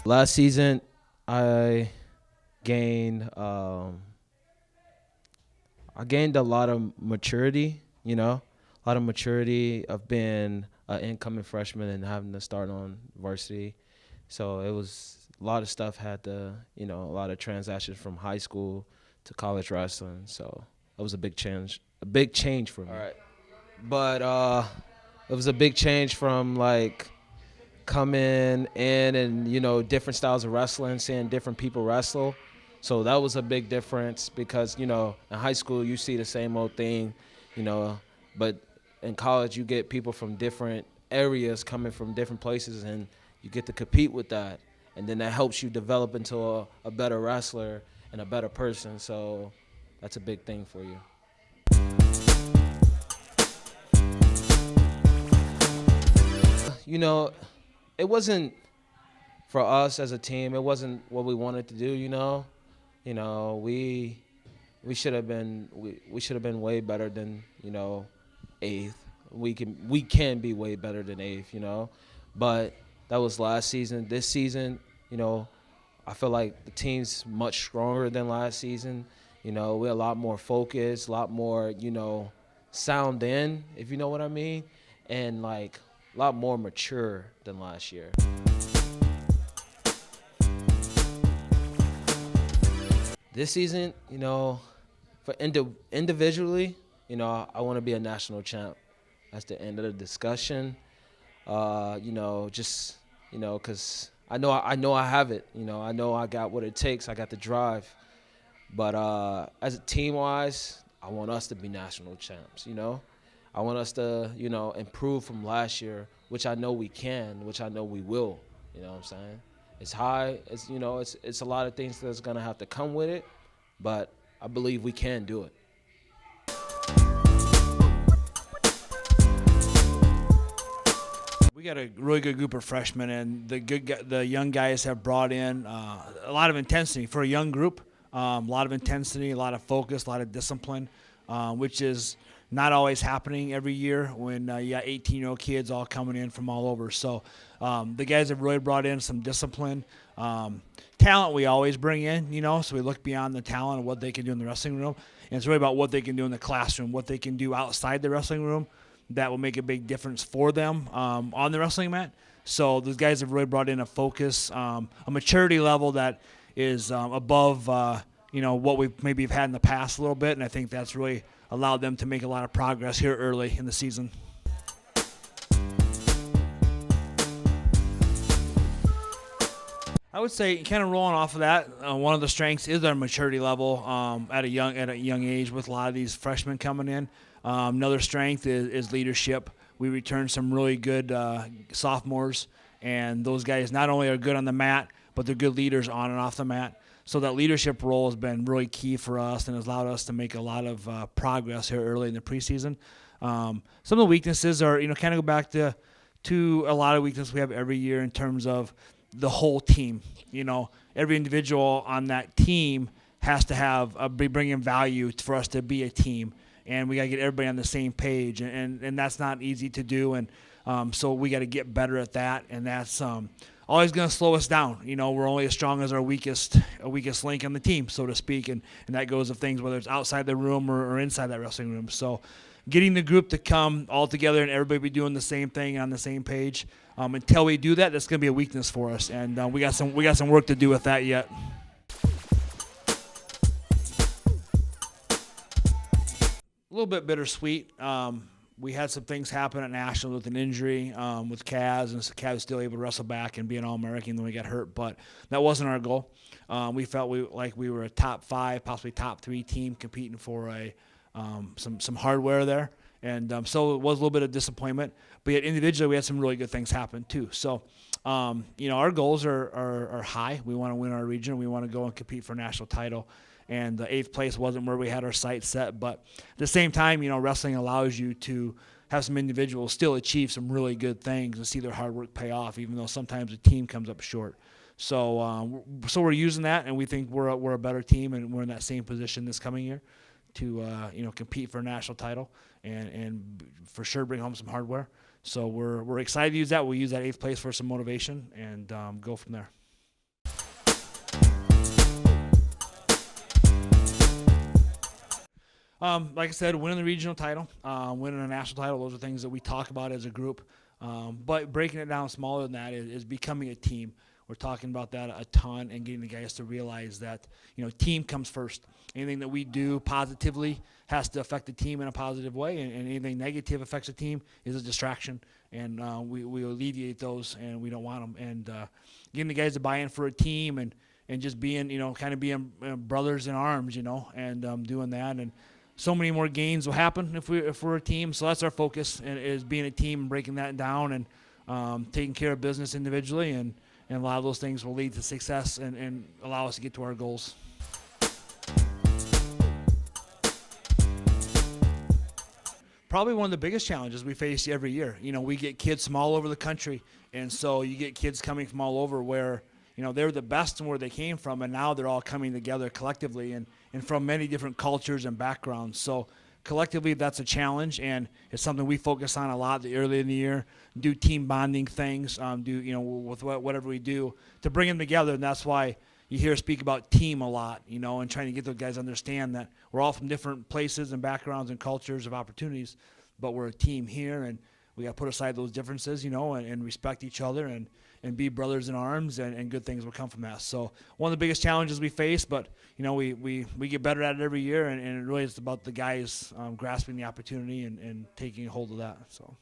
last season, I gained I gained a lot of maturity. A lot of maturity of being an incoming freshman and having to start on varsity. So it was a lot of stuff had to, a lot of transactions from high school to college wrestling. So it was a big change for me. All right. But it was a big change from like coming in and, different styles of wrestling, seeing different people wrestle. So that was a big difference because, in high school you see the same old thing, but in college you get people from different areas coming from different places and you get to compete with that. And then that helps you develop into a better wrestler and a better person. So that's a big thing for you. It wasn't for us as a team. It wasn't what we wanted to do. We should have been way better than eighth. We can be way better than eighth. But that was last season. This season, I feel like the team's much stronger than last season. We're a lot more focused, a lot more sound in, if you know what I mean, and like a lot more mature than last year. This season, for individually, I want to be a national champ. That's the end of the discussion. Because I know I have it. I know I got what it takes. I got the drive. But as a team-wise, I want us to be national champs. I want us to, improve from last year, which I know we can, which I know we will. You know what I'm saying? It's high. It's a lot of things that's gonna have to come with it, but I believe we can do it. We got a really good group of freshmen, and the young guys have brought in a lot of intensity for a young group. A lot of intensity, a lot of focus, a lot of discipline, which is not always happening every year when you got 18-year-old kids all coming in from all over. So the guys have really brought in some discipline. Talent we always bring in, so we look beyond the talent of what they can do in the wrestling room. And it's really about what they can do in the classroom, what they can do outside the wrestling room that will make a big difference for them on the wrestling mat. So those guys have really brought in a focus, a maturity level that is above, what we've maybe had in the past a little bit. And I think that's really allowed them to make a lot of progress here early in the season. I would say, kind of rolling off of that, one of the strengths is our maturity level at a young age with a lot of these freshmen coming in. Another strength is leadership. We returned some really good sophomores, and those guys not only are good on the mat, but they're good leaders on and off the mat. So that leadership role has been really key for us and has allowed us to make a lot of progress here early in the preseason. Some of the weaknesses are, kind of go back to a lot of weaknesses we have every year in terms of the whole team. Every individual on that team has to be bringing value for us to be a team. And we got to get everybody on the same page, and that's not easy to do. And so we got to get better at that, and that's always going to slow us down. We're only as strong as our weakest link on the team, so to speak, and that goes of things whether it's outside the room or inside that wrestling room. So getting the group to come all together and everybody be doing the same thing on the same page, until we do that, that's going to be a weakness for us, and we got some work to do with that yet. A little bit bittersweet. We had some things happen at Nationals with an injury with Kaz, and Kaz was still able to wrestle back and be an All-American. Then we got hurt, but that wasn't our goal. We felt we were a top 5, possibly top 3 team competing for some hardware there, and so it was a little bit of disappointment. But yet individually, we had some really good things happen too. So, our goals are high. We want to win our region. We want to go and compete for a national title. And the 8th place wasn't where we had our sights set. But at the same time, wrestling allows you to have some individuals still achieve some really good things and see their hard work pay off, even though sometimes the team comes up short. So we're using that, and we think we're a better team, and we're in that same position this coming year to compete for a national title and for sure bring home some hardware. So we're excited to use that. We'll use that 8th place for some motivation and go from there. Like I said, winning the regional title, winning a national title, those are things that we talk about as a group. But breaking it down smaller than that is becoming a team. We're talking about that a ton and getting the guys to realize that, team comes first. Anything that we do positively has to affect the team in a positive way, and anything negative affects the team is a distraction. And we alleviate those, and we don't want them. And getting the guys to buy in for a team and just being, kind of being brothers in arms, and doing that. And so many more gains will happen if we're a team. So that's our focus, and is being a team and breaking that down and taking care of business individually, and a lot of those things will lead to success and allow us to get to our goals. Probably one of the biggest challenges we face every year. We get kids from all over the country, and so you get kids coming from all over where, they're the best in where they came from, and now they're all coming together collectively and from many different cultures and backgrounds. So collectively, that's a challenge, and it's something we focus on a lot early in the year. Do team bonding things, with whatever we do to bring them together, and that's why you hear us speak about team a lot, and trying to get those guys to understand that we're all from different places and backgrounds and cultures of opportunities, but we're a team here, and we got to put aside those differences, and respect each other and be brothers in arms, and good things will come from that. So one of the biggest challenges we face, but we get better at it every year, and it really is about the guys grasping the opportunity and taking hold of that. So.